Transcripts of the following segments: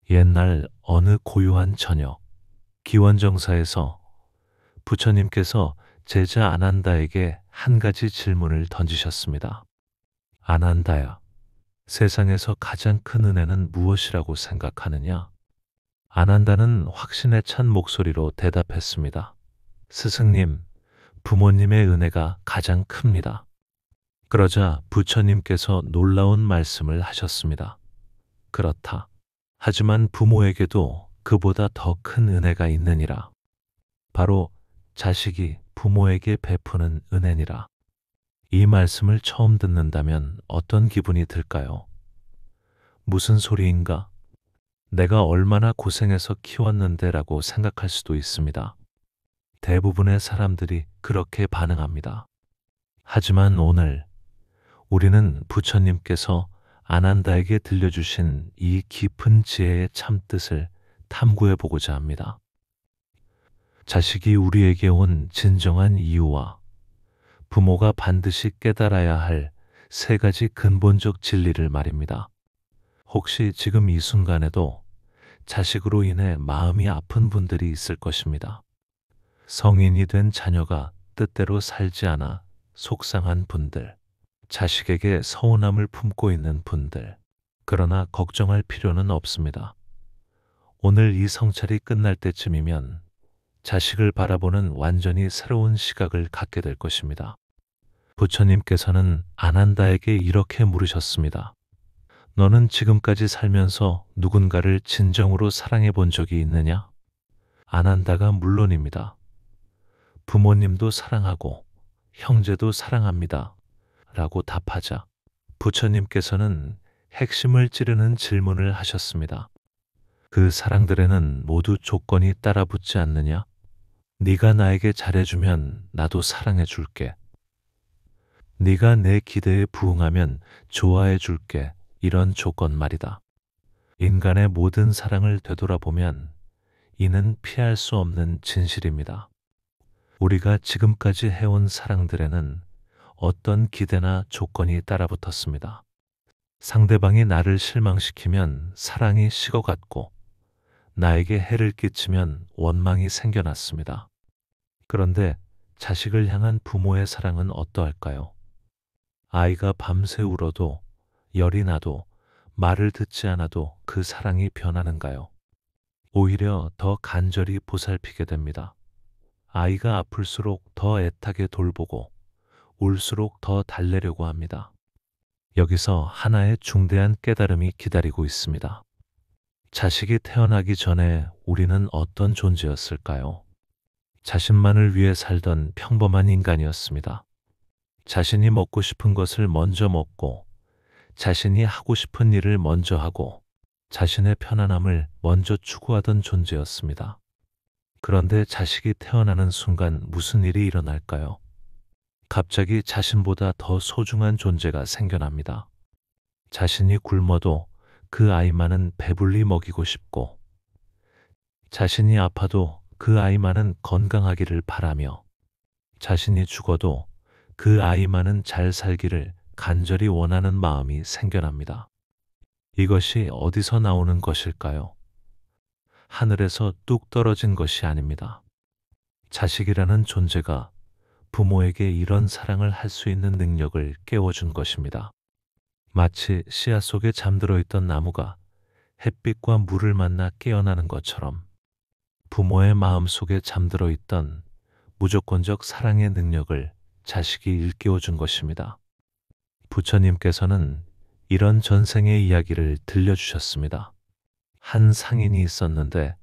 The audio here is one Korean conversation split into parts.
옛날 어느 고요한 저녁, 기원정사에서 부처님께서 제자 아난다에게 한 가지 질문을 던지셨습니다. 아난다야, 세상에서 가장 큰 은혜는 무엇이라고 생각하느냐? 아난다는 확신에 찬 목소리로 대답했습니다. 스승님, 부모님의 은혜가 가장 큽니다. 그러자 부처님께서 놀라운 말씀을 하셨습니다. 그렇다. 하지만 부모에게도 그보다 더 큰 은혜가 있느니라. 바로 자식이 부모에게 베푸는 은혜니라. 이 말씀을 처음 듣는다면 어떤 기분이 들까요? 무슨 소리인가? 내가 얼마나 고생해서 키웠는데 라고 생각할 수도 있습니다. 대부분의 사람들이 그렇게 반응합니다. 하지만 오늘 우리는 부처님께서 아난다에게 들려주신 이 깊은 지혜의 참뜻을 탐구해 보고자 합니다. 자식이 우리에게 온 진정한 이유와 부모가 반드시 깨달아야 할 세 가지 근본적 진리를 말입니다. 혹시 지금 이 순간에도 자식으로 인해 마음이 아픈 분들이 있을 것입니다. 성인이 된 자녀가 뜻대로 살지 않아 속상한 분들, 자식에게 서운함을 품고 있는 분들, 그러나 걱정할 필요는 없습니다. 오늘 이 성찰이 끝날 때쯤이면 자식을 바라보는 완전히 새로운 시각을 갖게 될 것입니다. 부처님께서는 아난다에게 이렇게 물으셨습니다. 너는 지금까지 살면서 누군가를 진정으로 사랑해 본 적이 있느냐? 아난다가 물론입니다. 부모님도 사랑하고 형제도 사랑합니다. 라고 답하자 부처님께서는 핵심을 찌르는 질문을 하셨습니다. 그 사랑들에는 모두 조건이 따라붙지 않느냐? 네가 나에게 잘해주면 나도 사랑해 줄게. 네가 내 기대에 부응하면 좋아해 줄게. 이런 조건 말이다. 인간의 모든 사랑을 되돌아보면 이는 피할 수 없는 진실입니다. 우리가 지금까지 해온 사랑들에는 어떤 기대나 조건이 따라붙었습니다. 상대방이 나를 실망시키면 사랑이 식어갔고 나에게 해를 끼치면 원망이 생겨났습니다. 그런데 자식을 향한 부모의 사랑은 어떠할까요? 아이가 밤새 울어도 열이 나도 말을 듣지 않아도 그 사랑이 변하는가요? 오히려 더 간절히 보살피게 됩니다. 아이가 아플수록 더 애타게 돌보고 울수록 더 달래려고 합니다. 여기서 하나의 중대한 깨달음이 기다리고 있습니다. 자식이 태어나기 전에 우리는 어떤 존재였을까요? 자신만을 위해 살던 평범한 인간이었습니다. 자신이 먹고 싶은 것을 먼저 먹고 자신이 하고 싶은 일을 먼저 하고 자신의 편안함을 먼저 추구하던 존재였습니다. 그런데 자식이 태어나는 순간 무슨 일이 일어날까요? 갑자기 자신보다 더 소중한 존재가 생겨납니다. 자신이 굶어도 그 아이만은 배불리 먹이고 싶고 자신이 아파도 그 아이만은 건강하기를 바라며 자신이 죽어도 그 아이만은 잘 살기를 간절히 원하는 마음이 생겨납니다. 이것이 어디서 나오는 것일까요? 하늘에서 뚝 떨어진 것이 아닙니다. 자식이라는 존재가 부모에게 이런 사랑을 할 수 있는 능력을 깨워준 것입니다. 마치 씨앗 속에 잠들어 있던 나무가 햇빛과 물을 만나 깨어나는 것처럼 부모의 마음 속에 잠들어 있던 무조건적 사랑의 능력을 자식이 일깨워 준 것입니다. 부처님께서는 이런 전생의 이야기를 들려주셨습니다. 한 상인이 있었는데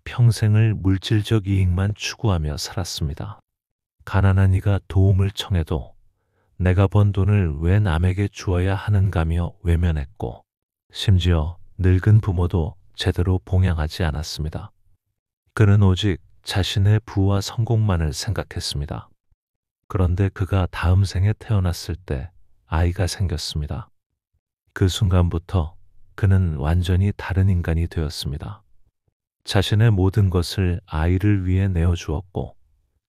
평생을 물질적 이익만 추구하며 살았습니다. 가난한 이가 도움을 청해도 내가 번 돈을 왜 남에게 주어야 하는가며 외면했고 심지어 늙은 부모도 제대로 봉양하지 않았습니다. 그는 오직 자신의 부와 성공만을 생각했습니다. 그런데 그가 다음 생에 태어났을 때 아이가 생겼습니다. 그 순간부터 그는 완전히 다른 인간이 되었습니다. 자신의 모든 것을 아이를 위해 내어주었고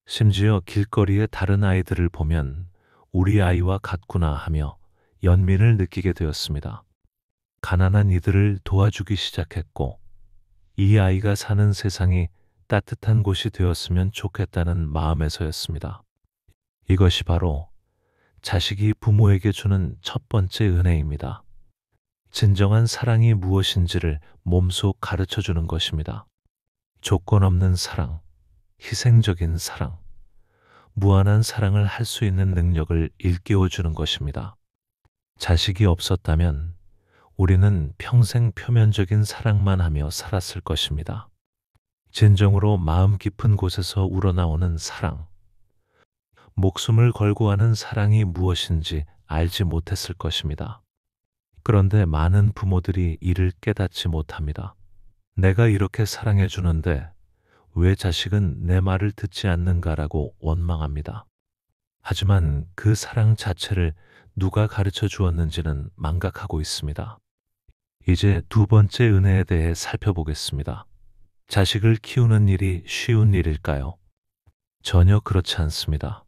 심지어 길거리의 다른 아이들을 보면 우리 아이와 같구나 하며 연민을 느끼게 되었습니다. 가난한 이들을 도와주기 시작했고, 이 아이가 사는 세상이 따뜻한 곳이 되었으면 좋겠다는 마음에서였습니다. 이것이 바로 자식이 부모에게 주는 첫 번째 은혜입니다. 진정한 사랑이 무엇인지를 몸소 가르쳐 주는 것입니다. 조건 없는 사랑, 희생적인 사랑, 무한한 사랑을 할 수 있는 능력을 일깨워 주는 것입니다. 자식이 없었다면 우리는 평생 표면적인 사랑만 하며 살았을 것입니다. 진정으로 마음 깊은 곳에서 우러나오는 사랑, 목숨을 걸고 하는 사랑이 무엇인지 알지 못했을 것입니다. 그런데 많은 부모들이 이를 깨닫지 못합니다. 내가 이렇게 사랑해 주는데 왜 자식은 내 말을 듣지 않는가라고 원망합니다. 하지만 그 사랑 자체를 누가 가르쳐 주었는지는 망각하고 있습니다. 이제 두 번째 은혜에 대해 살펴보겠습니다. 자식을 키우는 일이 쉬운 일일까요? 전혀 그렇지 않습니다.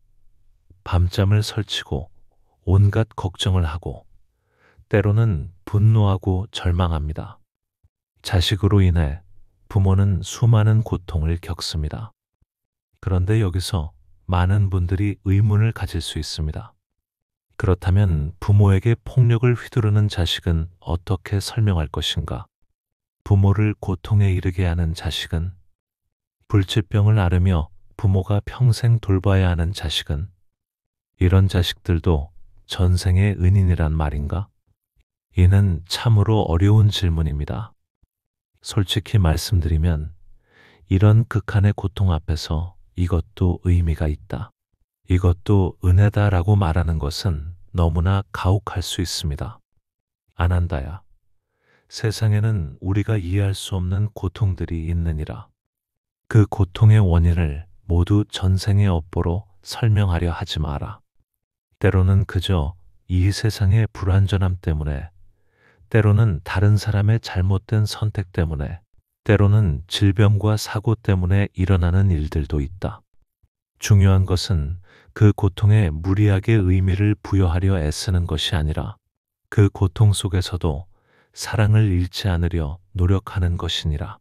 밤잠을 설치고 온갖 걱정을 하고 때로는 분노하고 절망합니다. 자식으로 인해 부모는 수많은 고통을 겪습니다. 그런데 여기서 많은 분들이 의문을 가질 수 있습니다. 그렇다면 부모에게 폭력을 휘두르는 자식은 어떻게 설명할 것인가? 부모를 고통에 이르게 하는 자식은, 불치병을 앓으며 부모가 평생 돌봐야 하는 자식은, 이런 자식들도 전생의 은인이란 말인가? 이는 참으로 어려운 질문입니다. 솔직히 말씀드리면 이런 극한의 고통 앞에서 이것도 의미가 있다, 이것도 은혜다라고 말하는 것은 너무나 가혹할 수 있습니다. 안한다야. 세상에는 우리가 이해할 수 없는 고통들이 있느니라. 그 고통의 원인을 모두 전생의 업보로 설명하려 하지 마라. 때로는 그저 이 세상의 불완전함 때문에, 때로는 다른 사람의 잘못된 선택 때문에, 때로는 질병과 사고 때문에 일어나는 일들도 있다. 중요한 것은 그 고통에 무리하게 의미를 부여하려 애쓰는 것이 아니라 그 고통 속에서도 사랑을 잃지 않으려 노력하는 것이니라.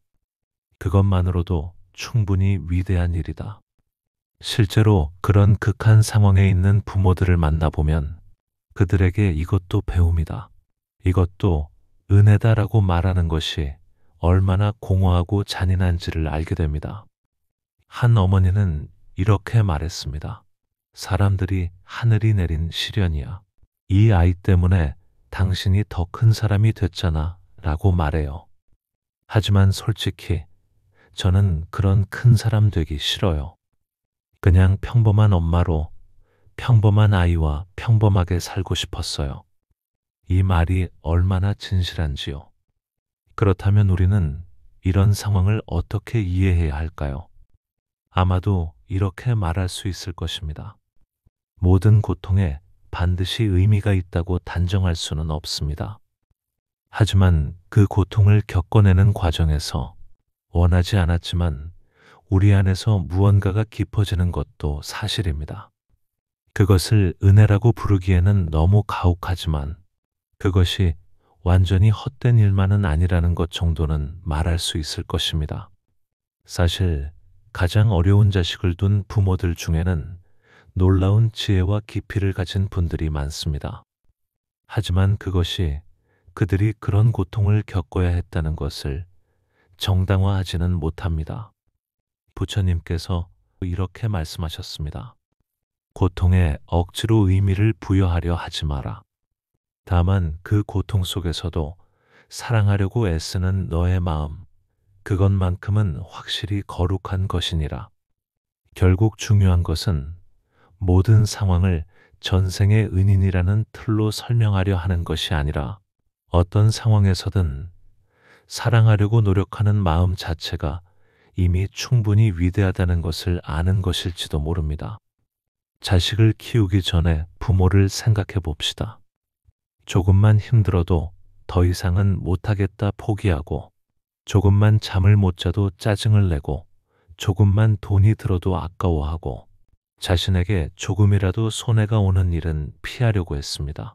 그것만으로도 충분히 위대한 일이다. 실제로 그런 극한 상황에 있는 부모들을 만나보면 그들에게 이것도 배움이다, 이것도 은혜다라고 말하는 것이 얼마나 공허하고 잔인한지를 알게 됩니다. 한 어머니는 이렇게 말했습니다. 사람들이 하늘이 내린 시련이야. 이 아이 때문에 당신이 더 큰 사람이 됐잖아 라고 말해요. 하지만 솔직히 저는 그런 큰 사람 되기 싫어요. 그냥 평범한 엄마로 평범한 아이와 평범하게 살고 싶었어요. 이 말이 얼마나 진실한지요. 그렇다면 우리는 이런 상황을 어떻게 이해해야 할까요? 아마도 이렇게 말할 수 있을 것입니다. 모든 고통에 반드시 의미가 있다고 단정할 수는 없습니다. 하지만 그 고통을 겪어내는 과정에서 원하지 않았지만 우리 안에서 무언가가 깊어지는 것도 사실입니다. 그것을 은혜라고 부르기에는 너무 가혹하지만 그것이 완전히 헛된 일만은 아니라는 것 정도는 말할 수 있을 것입니다. 사실 가장 어려운 자식을 둔 부모들 중에는 놀라운 지혜와 깊이를 가진 분들이 많습니다. 하지만 그것이 그들이 그런 고통을 겪어야 했다는 것을 정당화하지는 못합니다. 부처님께서 이렇게 말씀하셨습니다. 고통에 억지로 의미를 부여하려 하지 마라. 다만 그 고통 속에서도 사랑하려고 애쓰는 너의 마음, 그것만큼은 확실히 거룩한 것이니라. 결국 중요한 것은 모든 상황을 전생의 은인이라는 틀로 설명하려 하는 것이 아니라 어떤 상황에서든 사랑하려고 노력하는 마음 자체가 이미 충분히 위대하다는 것을 아는 것일지도 모릅니다. 자식을 키우기 전에 부모를 생각해 봅시다. 조금만 힘들어도 더 이상은 못하겠다 포기하고, 조금만 잠을 못 자도 짜증을 내고, 조금만 돈이 들어도 아까워하고, 자신에게 조금이라도 손해가 오는 일은 피하려고 했습니다.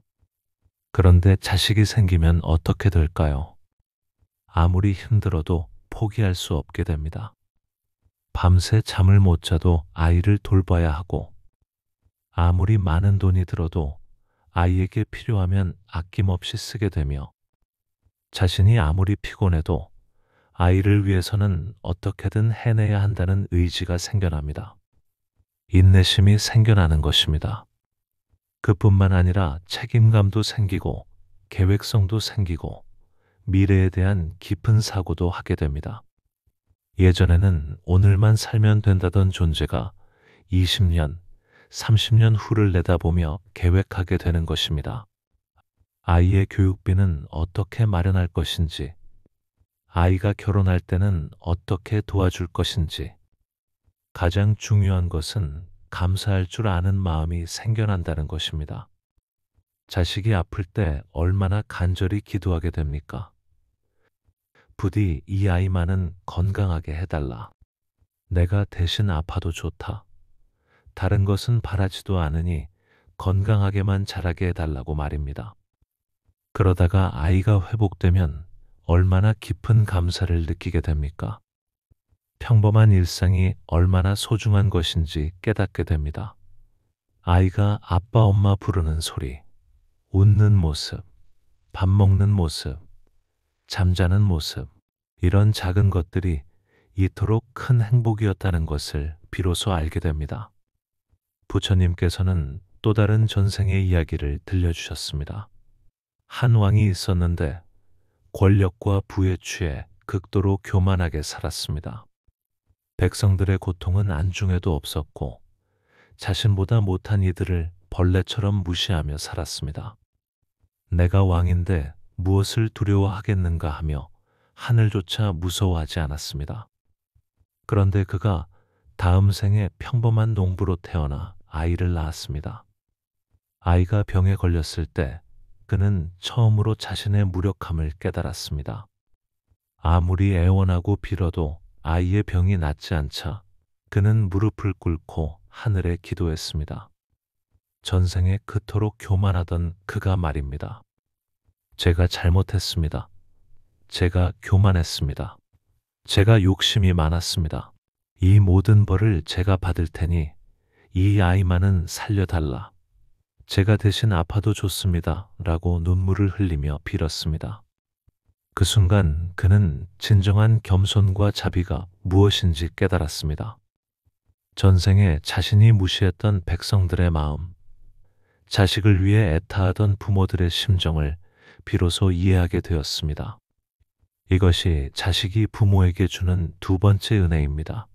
그런데 자식이 생기면 어떻게 될까요? 아무리 힘들어도 포기할 수 없게 됩니다. 밤새 잠을 못 자도 아이를 돌봐야 하고, 아무리 많은 돈이 들어도 아이에게 필요하면 아낌없이 쓰게 되며, 자신이 아무리 피곤해도 아이를 위해서는 어떻게든 해내야 한다는 의지가 생겨납니다. 인내심이 생겨나는 것입니다. 그뿐만 아니라 책임감도 생기고, 계획성도 생기고, 미래에 대한 깊은 사고도 하게 됩니다. 예전에는 오늘만 살면 된다던 존재가 20년, 30년 후를 내다보며 계획하게 되는 것입니다. 아이의 교육비는 어떻게 마련할 것인지, 아이가 결혼할 때는 어떻게 도와줄 것인지, 가장 중요한 것은 감사할 줄 아는 마음이 생겨난다는 것입니다. 자식이 아플 때 얼마나 간절히 기도하게 됩니까? 부디 이 아이만은 건강하게 해달라. 내가 대신 아파도 좋다. 다른 것은 바라지도 않으니 건강하게만 자라게 해달라고 말입니다. 그러다가 아이가 회복되면 얼마나 깊은 감사를 느끼게 됩니까? 평범한 일상이 얼마나 소중한 것인지 깨닫게 됩니다. 아이가 아빠, 엄마 부르는 소리, 웃는 모습, 밥 먹는 모습, 잠자는 모습, 이런 작은 것들이 이토록 큰 행복이었다는 것을 비로소 알게 됩니다. 부처님께서는 또 다른 전생의 이야기를 들려주셨습니다. 한 왕이 있었는데 권력과 부에 취해 극도로 교만하게 살았습니다. 백성들의 고통은 안중에도 없었고 자신보다 못한 이들을 벌레처럼 무시하며 살았습니다. 내가 왕인데 무엇을 두려워하겠는가 하며 하늘조차 무서워하지 않았습니다. 그런데 그가 다음 생에 평범한 농부로 태어나 아이를 낳았습니다. 아이가 병에 걸렸을 때 그는 처음으로 자신의 무력함을 깨달았습니다. 아무리 애원하고 빌어도 아이의 병이 낫지 않자 그는 무릎을 꿇고 하늘에 기도했습니다. 전생에 그토록 교만하던 그가 말입니다. 제가 잘못했습니다. 제가 교만했습니다. 제가 욕심이 많았습니다. 이 모든 벌을 제가 받을 테니 이 아이만은 살려달라. 제가 대신 아파도 좋습니다. 라고 눈물을 흘리며 빌었습니다. 그 순간 그는 진정한 겸손과 자비가 무엇인지 깨달았습니다. 전생에 자신이 무시했던 백성들의 마음, 자식을 위해 애타하던 부모들의 심정을 비로소 이해하게 되었습니다. 이것이 자식이 부모에게 주는 두 번째 은혜입니다.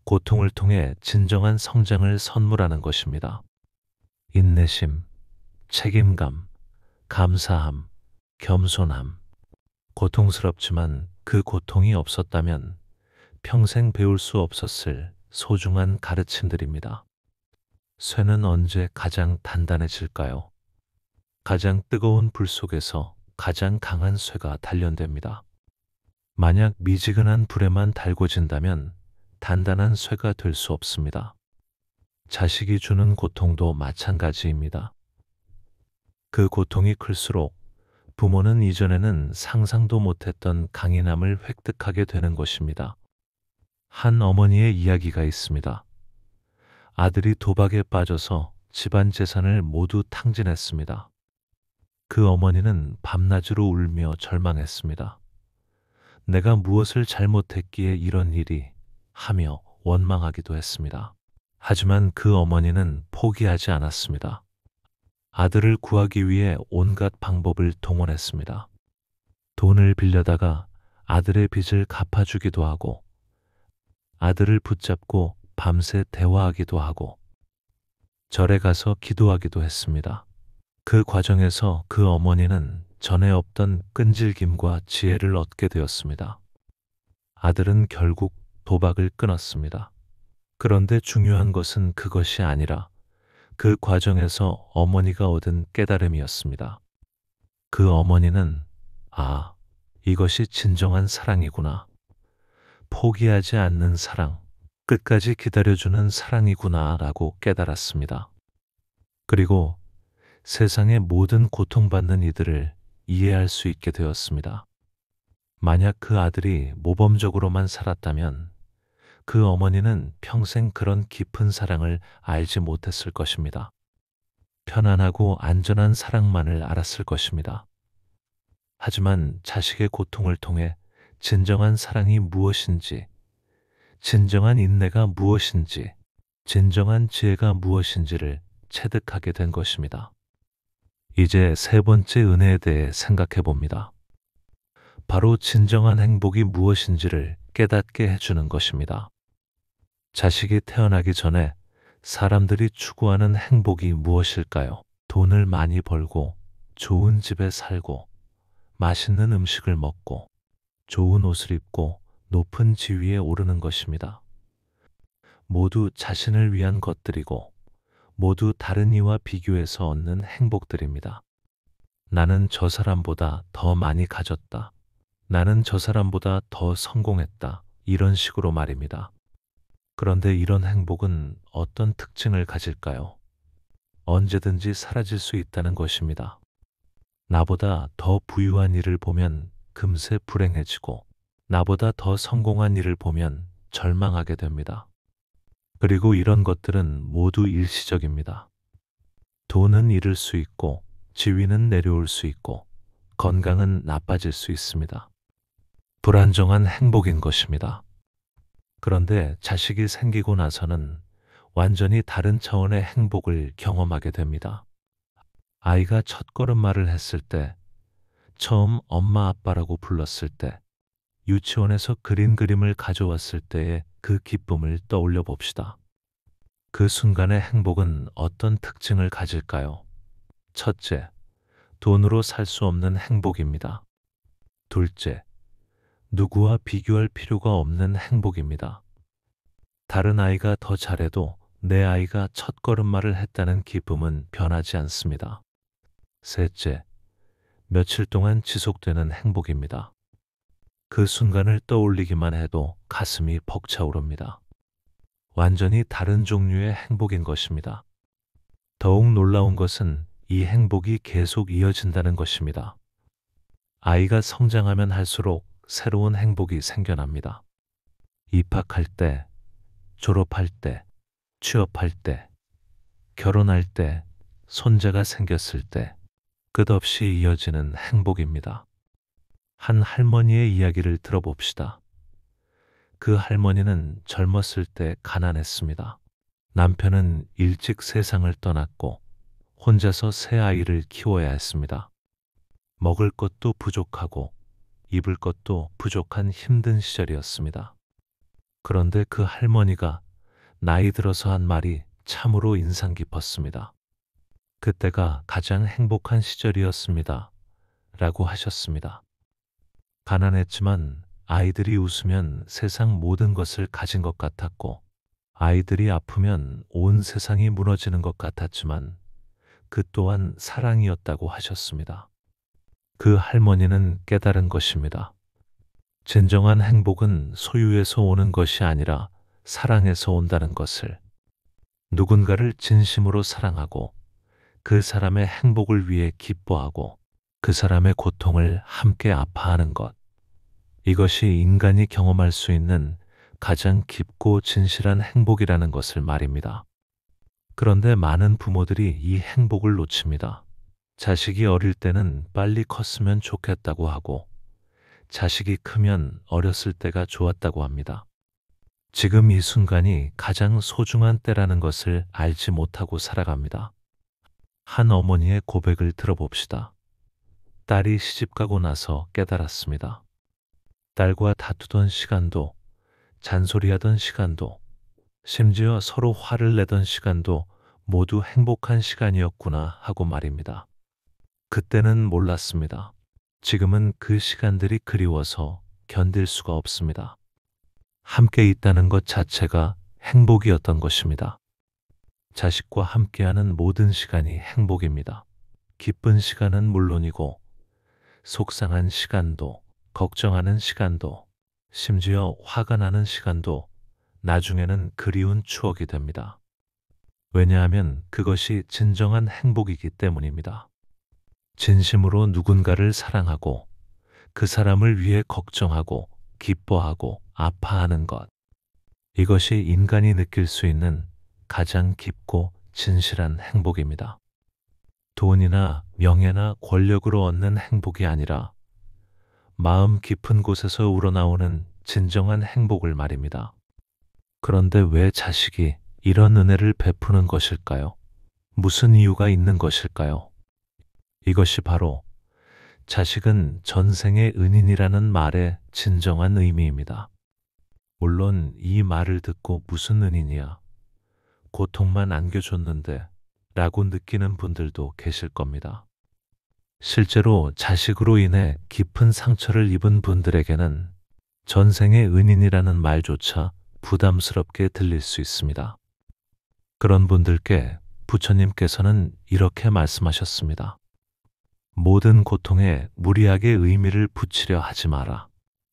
고통을 통해 진정한 성장을 선물하는 것입니다. 인내심, 책임감, 감사함, 겸손함. 고통스럽지만 그 고통이 없었다면 평생 배울 수 없었을 소중한 가르침들입니다. 쇠는 언제 가장 단단해질까요? 가장 뜨거운 불 속에서 가장 강한 쇠가 단련됩니다. 만약 미지근한 불에만 달궈진다면 단단한 쇠가 될 수 없습니다. 자식이 주는 고통도 마찬가지입니다. 그 고통이 클수록 부모는 이전에는 상상도 못했던 강인함을 획득하게 되는 것입니다. 한 어머니의 이야기가 있습니다. 아들이 도박에 빠져서 집안 재산을 모두 탕진했습니다. 그 어머니는 밤낮으로 울며 절망했습니다. 내가 무엇을 잘못했기에 이런 일이 하며 원망하기도 했습니다. 하지만 그 어머니는 포기하지 않았습니다. 아들을 구하기 위해 온갖 방법을 동원했습니다. 돈을 빌려다가 아들의 빚을 갚아주기도 하고, 아들을 붙잡고 밤새 대화하기도 하고, 절에 가서 기도하기도 했습니다. 그 과정에서 그 어머니는 전에 없던 끈질김과 지혜를 얻게 되었습니다. 아들은 결국 도박을 끊었습니다. 그런데 중요한 것은 그것이 아니라 그 과정에서 어머니가 얻은 깨달음이었습니다. 그 어머니는 아, 이것이 진정한 사랑이구나. 포기하지 않는 사랑, 끝까지 기다려주는 사랑이구나 라고 깨달았습니다. 그리고 세상의 모든 고통받는 이들을 이해할 수 있게 되었습니다. 만약 그 아들이 모범적으로만 살았다면 그 어머니는 평생 그런 깊은 사랑을 알지 못했을 것입니다. 편안하고 안전한 사랑만을 알았을 것입니다. 하지만 자식의 고통을 통해 진정한 사랑이 무엇인지, 진정한 인내가 무엇인지, 진정한 지혜가 무엇인지를 체득하게 된 것입니다. 이제 세 번째 은혜에 대해 생각해 봅니다. 바로 진정한 행복이 무엇인지를 깨닫게 해주는 것입니다. 자식이 태어나기 전에 사람들이 추구하는 행복이 무엇일까요? 돈을 많이 벌고, 좋은 집에 살고, 맛있는 음식을 먹고, 좋은 옷을 입고, 높은 지위에 오르는 것입니다. 모두 자신을 위한 것들이고, 모두 다른 이와 비교해서 얻는 행복들입니다. 나는 저 사람보다 더 많이 가졌다. 나는 저 사람보다 더 성공했다. 이런 식으로 말입니다. 그런데 이런 행복은 어떤 특징을 가질까요? 언제든지 사라질 수 있다는 것입니다. 나보다 더 부유한 이를 보면 금세 불행해지고, 나보다 더 성공한 이를 보면 절망하게 됩니다. 그리고 이런 것들은 모두 일시적입니다. 돈은 잃을 수 있고, 지위는 내려올 수 있고, 건강은 나빠질 수 있습니다. 불안정한 행복인 것입니다. 그런데 자식이 생기고 나서는 완전히 다른 차원의 행복을 경험하게 됩니다. 아이가 첫걸음말을 했을 때, 처음 엄마 아빠라고 불렀을 때, 유치원에서 그린 그림을 가져왔을 때의 그 기쁨을 떠올려 봅시다. 그 순간의 행복은 어떤 특징을 가질까요? 첫째, 돈으로 살 수 없는 행복입니다. 둘째, 누구와 비교할 필요가 없는 행복입니다. 다른 아이가 더 잘해도 내 아이가 첫걸음말을 했다는 기쁨은 변하지 않습니다. 셋째, 며칠 동안 지속되는 행복입니다. 그 순간을 떠올리기만 해도 가슴이 벅차오릅니다. 완전히 다른 종류의 행복인 것입니다. 더욱 놀라운 것은 이 행복이 계속 이어진다는 것입니다. 아이가 성장하면 할수록 새로운 행복이 생겨납니다. 입학할 때, 졸업할 때, 취업할 때, 결혼할 때, 손자가 생겼을 때, 끝없이 이어지는 행복입니다. 한 할머니의 이야기를 들어봅시다. 그 할머니는 젊었을 때 가난했습니다. 남편은 일찍 세상을 떠났고 혼자서 새 아이를 키워야 했습니다. 먹을 것도 부족하고 입을 것도 부족한 힘든 시절이었습니다. 그런데 그 할머니가 나이 들어서 한 말이 참으로 인상 깊었습니다. 그때가 가장 행복한 시절이었습니다. 라고 하셨습니다. 가난했지만 아이들이 웃으면 세상 모든 것을 가진 것 같았고, 아이들이 아프면 온 세상이 무너지는 것 같았지만 그 또한 사랑이었다고 하셨습니다. 그 할머니는 깨달은 것입니다. 진정한 행복은 소유에서 오는 것이 아니라 사랑에서 온다는 것을. 누군가를 진심으로 사랑하고 그 사람의 행복을 위해 기뻐하고 그 사람의 고통을 함께 아파하는 것. 이것이 인간이 경험할 수 있는 가장 깊고 진실한 행복이라는 것을 말입니다. 그런데 많은 부모들이 이 행복을 놓칩니다. 자식이 어릴 때는 빨리 컸으면 좋겠다고 하고, 자식이 크면 어렸을 때가 좋았다고 합니다. 지금 이 순간이 가장 소중한 때라는 것을 알지 못하고 살아갑니다. 한 어머니의 고백을 들어봅시다. 딸이 시집가고 나서 깨달았습니다. 딸과 다투던 시간도, 잔소리하던 시간도, 심지어 서로 화를 내던 시간도 모두 행복한 시간이었구나 하고 말입니다. 그때는 몰랐습니다. 지금은 그 시간들이 그리워서 견딜 수가 없습니다. 함께 있다는 것 자체가 행복이었던 것입니다. 자식과 함께하는 모든 시간이 행복입니다. 기쁜 시간은 물론이고, 속상한 시간도, 걱정하는 시간도, 심지어 화가 나는 시간도 나중에는 그리운 추억이 됩니다. 왜냐하면 그것이 진정한 행복이기 때문입니다. 진심으로 누군가를 사랑하고 그 사람을 위해 걱정하고 기뻐하고 아파하는 것. 이것이 인간이 느낄 수 있는 가장 깊고 진실한 행복입니다. 돈이나 명예나 권력으로 얻는 행복이 아니라 마음 깊은 곳에서 우러나오는 진정한 행복을 말입니다. 그런데 왜 자식이 이런 은혜를 베푸는 것일까요? 무슨 이유가 있는 것일까요? 이것이 바로 자식은 전생의 은인이라는 말의 진정한 의미입니다. 물론 이 말을 듣고 무슨 은인이야? 고통만 안겨줬는데 라고 느끼는 분들도 계실 겁니다. 실제로 자식으로 인해 깊은 상처를 입은 분들에게는 전생의 은인이라는 말조차 부담스럽게 들릴 수 있습니다. 그런 분들께 부처님께서는 이렇게 말씀하셨습니다. 모든 고통에 무리하게 의미를 붙이려 하지 마라.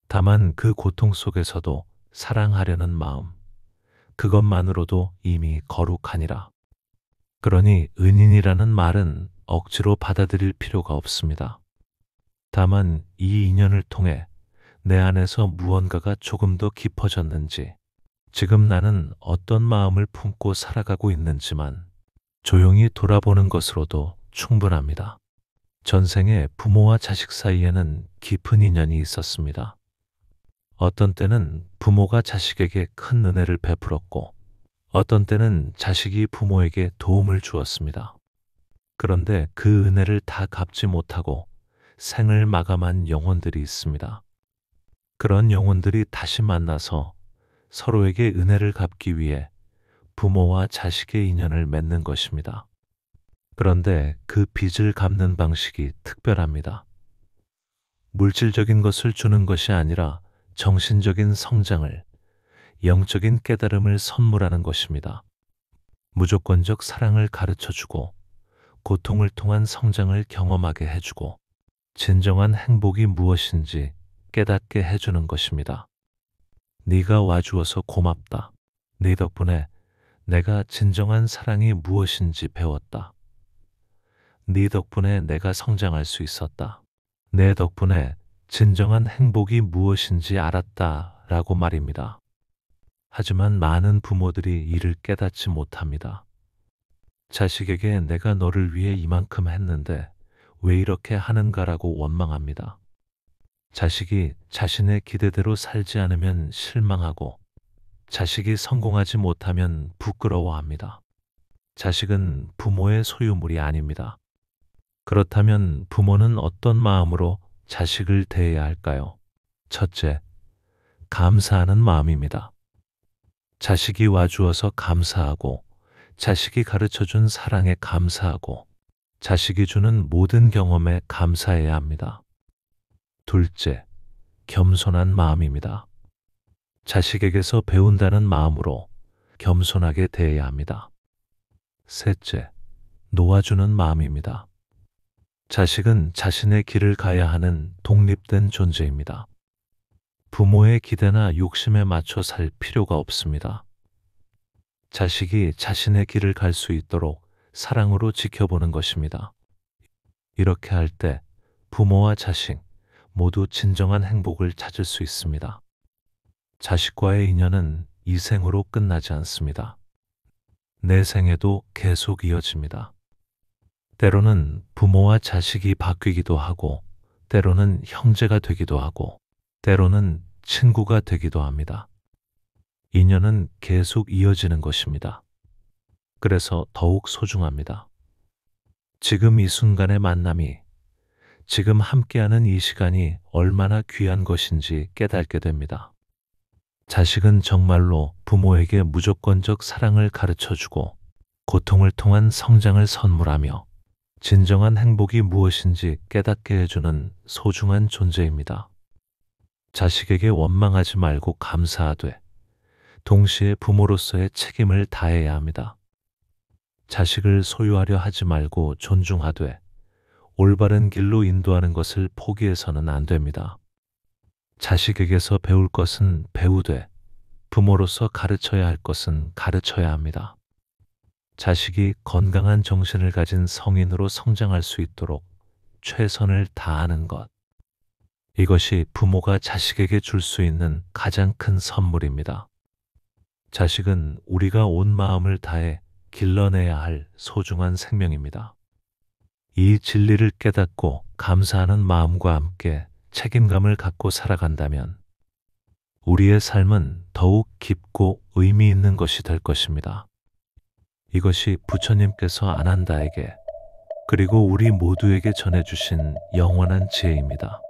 다만 그 고통 속에서도 사랑하려는 마음, 그것만으로도 이미 거룩하니라. 그러니 은인이라는 말은 억지로 받아들일 필요가 없습니다. 다만 이 인연을 통해 내 안에서 무언가가 조금 더 깊어졌는지, 지금 나는 어떤 마음을 품고 살아가고 있는지만 조용히 돌아보는 것으로도 충분합니다. 전생에 부모와 자식 사이에는 깊은 인연이 있었습니다. 어떤 때는 부모가 자식에게 큰 은혜를 베풀었고, 어떤 때는 자식이 부모에게 도움을 주었습니다. 그런데 그 은혜를 다 갚지 못하고 생을 마감한 영혼들이 있습니다. 그런 영혼들이 다시 만나서 서로에게 은혜를 갚기 위해 부모와 자식의 인연을 맺는 것입니다. 그런데 그 빚을 갚는 방식이 특별합니다. 물질적인 것을 주는 것이 아니라 정신적인 성장을, 영적인 깨달음을 선물하는 것입니다. 무조건적 사랑을 가르쳐 주고, 고통을 통한 성장을 경험하게 해주고, 진정한 행복이 무엇인지 깨닫게 해주는 것입니다. 네가 와주어서 고맙다. 네 덕분에 내가 진정한 사랑이 무엇인지 배웠다. 네 덕분에 내가 성장할 수 있었다. 내 덕분에 진정한 행복이 무엇인지 알았다. 라고 말입니다. 하지만 많은 부모들이 이를 깨닫지 못합니다. 자식에게 내가 너를 위해 이만큼 했는데 왜 이렇게 하는가라고 원망합니다. 자식이 자신의 기대대로 살지 않으면 실망하고, 자식이 성공하지 못하면 부끄러워합니다. 자식은 부모의 소유물이 아닙니다. 그렇다면 부모는 어떤 마음으로 자식을 대해야 할까요? 첫째, 감사하는 마음입니다. 자식이 와주어서 감사하고, 자식이 가르쳐준 사랑에 감사하고, 자식이 주는 모든 경험에 감사해야 합니다. 둘째, 겸손한 마음입니다. 자식에게서 배운다는 마음으로 겸손하게 대해야 합니다. 셋째, 놓아주는 마음입니다. 자식은 자신의 길을 가야 하는 독립된 존재입니다. 부모의 기대나 욕심에 맞춰 살 필요가 없습니다. 자식이 자신의 길을 갈 수 있도록 사랑으로 지켜보는 것입니다. 이렇게 할 때 부모와 자식 모두 진정한 행복을 찾을 수 있습니다. 자식과의 인연은 이 생으로 끝나지 않습니다. 내 생에도 계속 이어집니다. 때로는 부모와 자식이 바뀌기도 하고, 때로는 형제가 되기도 하고, 때로는 친구가 되기도 합니다. 인연은 계속 이어지는 것입니다. 그래서 더욱 소중합니다. 지금 이 순간의 만남이, 지금 함께하는 이 시간이 얼마나 귀한 것인지 깨닫게 됩니다. 자식은 정말로 부모에게 무조건적 사랑을 가르쳐주고, 고통을 통한 성장을 선물하며 진정한 행복이 무엇인지 깨닫게 해주는 소중한 존재입니다. 자식에게 원망하지 말고 감사하되, 동시에 부모로서의 책임을 다해야 합니다. 자식을 소유하려 하지 말고 존중하되, 올바른 길로 인도하는 것을 포기해서는 안 됩니다. 자식에게서 배울 것은 배우되, 부모로서 가르쳐야 할 것은 가르쳐야 합니다. 자식이 건강한 정신을 가진 성인으로 성장할 수 있도록 최선을 다하는 것. 이것이 부모가 자식에게 줄 수 있는 가장 큰 선물입니다. 자식은 우리가 온 마음을 다해 길러내야 할 소중한 생명입니다. 이 진리를 깨닫고 감사하는 마음과 함께 책임감을 갖고 살아간다면 우리의 삶은 더욱 깊고 의미 있는 것이 될 것입니다. 이것이 부처님께서 아난다에게 그리고 우리 모두에게 전해주신 영원한 지혜입니다.